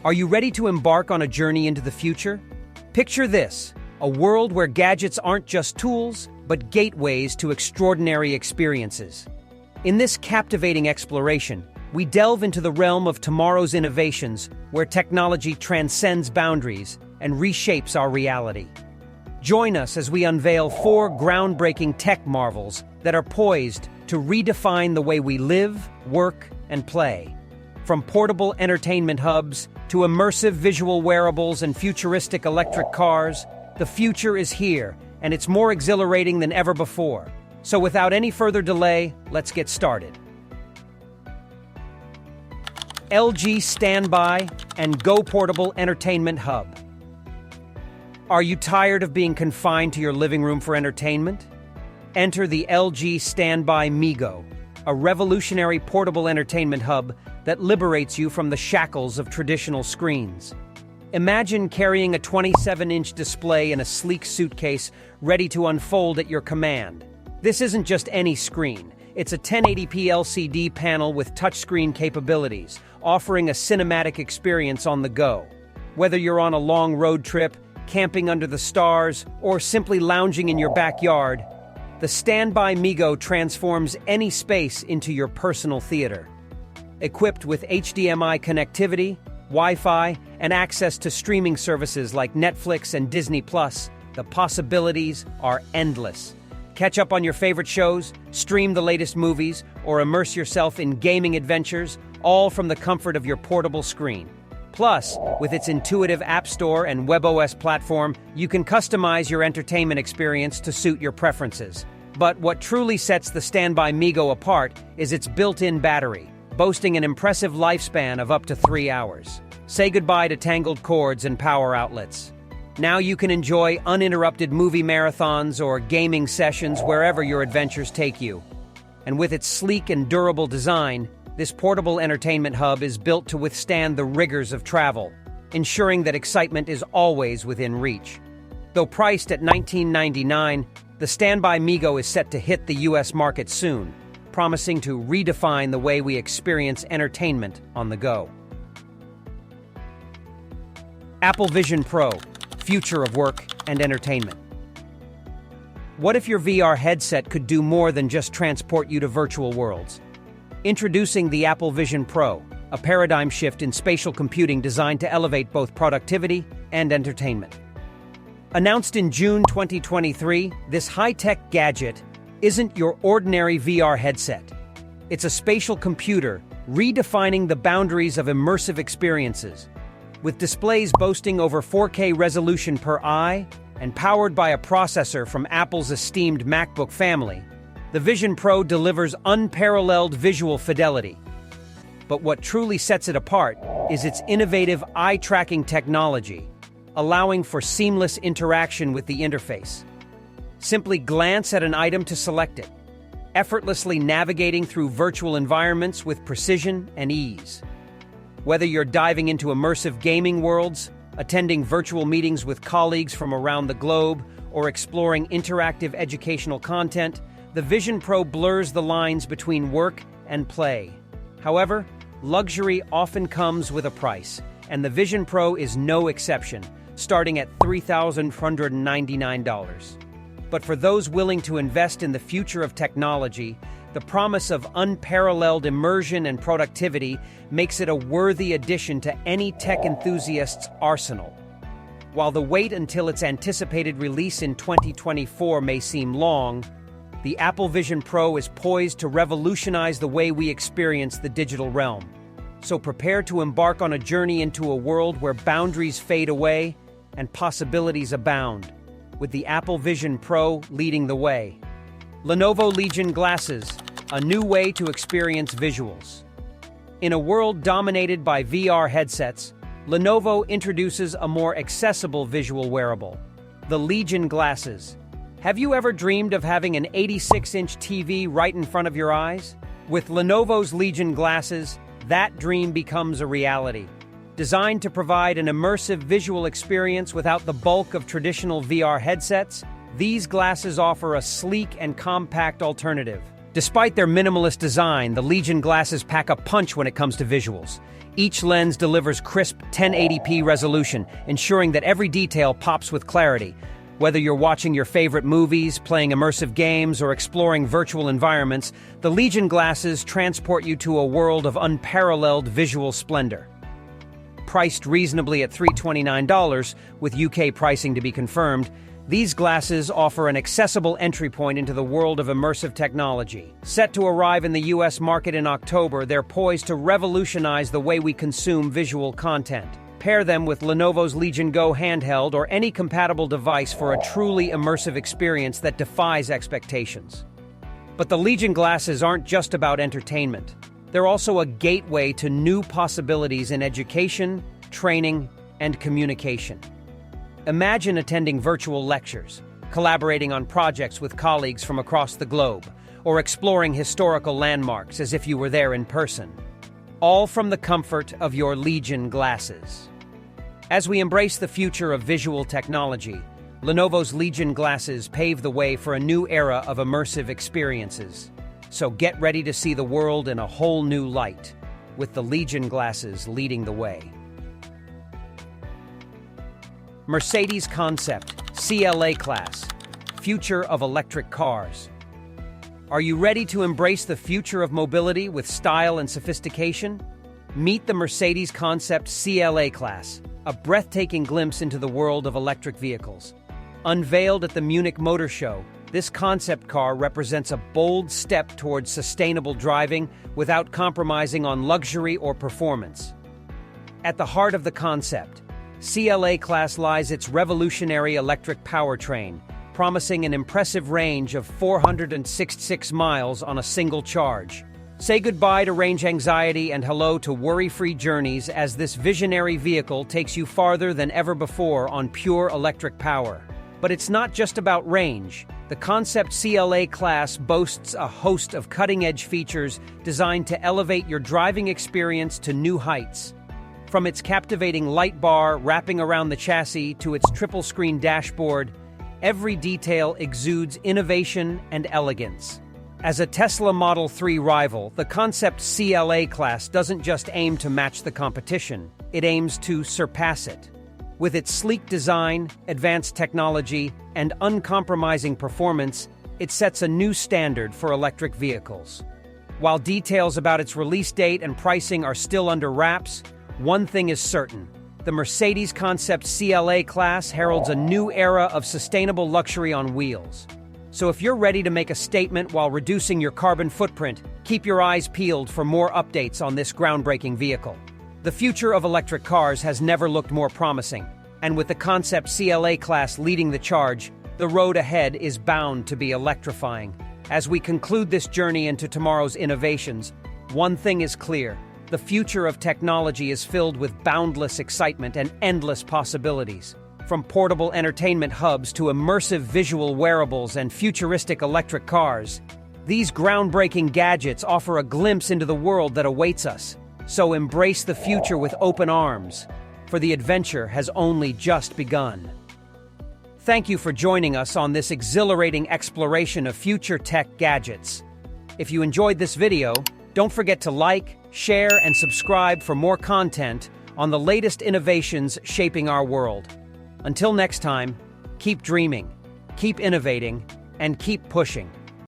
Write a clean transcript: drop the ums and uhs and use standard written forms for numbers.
Are you ready to embark on a journey into the future? Picture this, a world where gadgets aren't just tools, but gateways to extraordinary experiences. In this captivating exploration, we delve into the realm of tomorrow's innovations, where technology transcends boundaries and reshapes our reality. Join us as we unveil 4 groundbreaking tech marvels that are poised to redefine the way we live, work, and play. From portable entertainment hubs to immersive visual wearables and futuristic electric cars, the future is here, and it's more exhilarating than ever before. So without any further delay, let's get started. LG Standby and Go Portable Entertainment Hub. Are you tired of being confined to your living room for entertainment? Enter the LG Standby Migo, a revolutionary portable entertainment hub that liberates you from the shackles of traditional screens. Imagine carrying a 27-inch display in a sleek suitcase ready to unfold at your command. This isn't just any screen. It's a 1080p LCD panel with touchscreen capabilities, offering a cinematic experience on the go. Whether you're on a long road trip, camping under the stars, or simply lounging in your backyard, the Standby Migo transforms any space into your personal theater. Equipped with HDMI connectivity, Wi-Fi, and access to streaming services like Netflix and Disney+, the possibilities are endless. Catch up on your favorite shows, stream the latest movies, or immerse yourself in gaming adventures, all from the comfort of your portable screen. Plus, with its intuitive App Store and WebOS platform, you can customize your entertainment experience to suit your preferences. But what truly sets the Standby Migo apart is its built-in battery, boasting an impressive lifespan of up to 3 hours. Say goodbye to tangled cords and power outlets. Now you can enjoy uninterrupted movie marathons or gaming sessions wherever your adventures take you. And with its sleek and durable design, this portable entertainment hub is built to withstand the rigors of travel, ensuring that excitement is always within reach. Though priced at $19.99, the Standby Migo is set to hit the US market soon, promising to redefine the way we experience entertainment on the go. Apple Vision Pro, future of work and entertainment. What if your VR headset could do more than just transport you to virtual worlds? Introducing the Apple Vision Pro, a paradigm shift in spatial computing designed to elevate both productivity and entertainment. Announced in June 2023, this high-tech gadget isn't your ordinary VR headset. It's a spatial computer redefining the boundaries of immersive experiences. With displays boasting over 4K resolution per eye and powered by a processor from Apple's esteemed MacBook family, the Vision Pro delivers unparalleled visual fidelity. But what truly sets it apart is its innovative eye-tracking technology, allowing for seamless interaction with the interface. Simply glance at an item to select it, effortlessly navigating through virtual environments with precision and ease. Whether you're diving into immersive gaming worlds, attending virtual meetings with colleagues from around the globe, or exploring interactive educational content, the Vision Pro blurs the lines between work and play. However, luxury often comes with a price, and the Vision Pro is no exception, starting at $3,199. But for those willing to invest in the future of technology, the promise of unparalleled immersion and productivity makes it a worthy addition to any tech enthusiast's arsenal. While the wait until its anticipated release in 2024 may seem long, the Apple Vision Pro is poised to revolutionize the way we experience the digital realm. So prepare to embark on a journey into a world where boundaries fade away and possibilities abound, with the Apple Vision Pro leading the way. Lenovo Legion Glasses, a new way to experience visuals. In a world dominated by VR headsets, Lenovo introduces a more accessible visual wearable, the Legion Glasses. Have you ever dreamed of having an 86-inch TV right in front of your eyes? With Lenovo's Legion Glasses, that dream becomes a reality. Designed to provide an immersive visual experience without the bulk of traditional VR headsets, these glasses offer a sleek and compact alternative, Despite their minimalist design, the Legion glasses pack a punch when it comes to visuals. Each lens delivers crisp 1080p resolution, ensuring that every detail pops with clarity. Whether you're watching your favorite movies, playing immersive games, or exploring virtual environments, the Legion glasses transport you to a world of unparalleled visual splendor. Priced reasonably at $329, with UK pricing to be confirmed, these glasses offer an accessible entry point into the world of immersive technology. Set to arrive in the US market in October, they're poised to revolutionize the way we consume visual content. Pair them with Lenovo's Legion Go handheld or any compatible device for a truly immersive experience that defies expectations. But the Legion glasses aren't just about entertainment. They're also a gateway to new possibilities in education, training, and communication. Imagine attending virtual lectures, collaborating on projects with colleagues from across the globe, or exploring historical landmarks as if you were there in person. All from the comfort of your Legion glasses. As we embrace the future of visual technology, Lenovo's Legion glasses pave the way for a new era of immersive experiences. So get ready to see the world in a whole new light, with the Legion glasses leading the way. Mercedes Concept CLA Class, Future of Electric Cars. Are you ready to embrace the future of mobility with style and sophistication? Meet the Mercedes Concept CLA Class, a breathtaking glimpse into the world of electric vehicles. Unveiled at the Munich Motor Show, this concept car represents a bold step towards sustainable driving without compromising on luxury or performance. At the heart of the concept, CLA Class lies its revolutionary electric powertrain, promising an impressive range of 466 miles on a single charge. Say goodbye to range anxiety and hello to worry-free journeys as this visionary vehicle takes you farther than ever before on pure electric power. But it's not just about range. The Concept CLA Class boasts a host of cutting-edge features designed to elevate your driving experience to new heights. From its captivating light bar wrapping around the chassis to its triple-screen dashboard, every detail exudes innovation and elegance. As a Tesla Model 3 rival, the Concept CLA Class doesn't just aim to match the competition, it aims to surpass it. With its sleek design, advanced technology, and uncompromising performance, it sets a new standard for electric vehicles. While details about its release date and pricing are still under wraps, one thing is certain. The Mercedes Concept CLA Class heralds a new era of sustainable luxury on wheels. So if you're ready to make a statement while reducing your carbon footprint, keep your eyes peeled for more updates on this groundbreaking vehicle. The future of electric cars has never looked more promising, and with the Concept CLA Class leading the charge, the road ahead is bound to be electrifying. As we conclude this journey into tomorrow's innovations, one thing is clear. The future of technology is filled with boundless excitement and endless possibilities. From portable entertainment hubs to immersive visual wearables and futuristic electric cars, these groundbreaking gadgets offer a glimpse into the world that awaits us. So embrace the future with open arms, for the adventure has only just begun. Thank you for joining us on this exhilarating exploration of future tech gadgets. If you enjoyed this video, don't forget to like, share, and subscribe for more content on the latest innovations shaping our world. Until next time, keep dreaming, keep innovating, and keep pushing.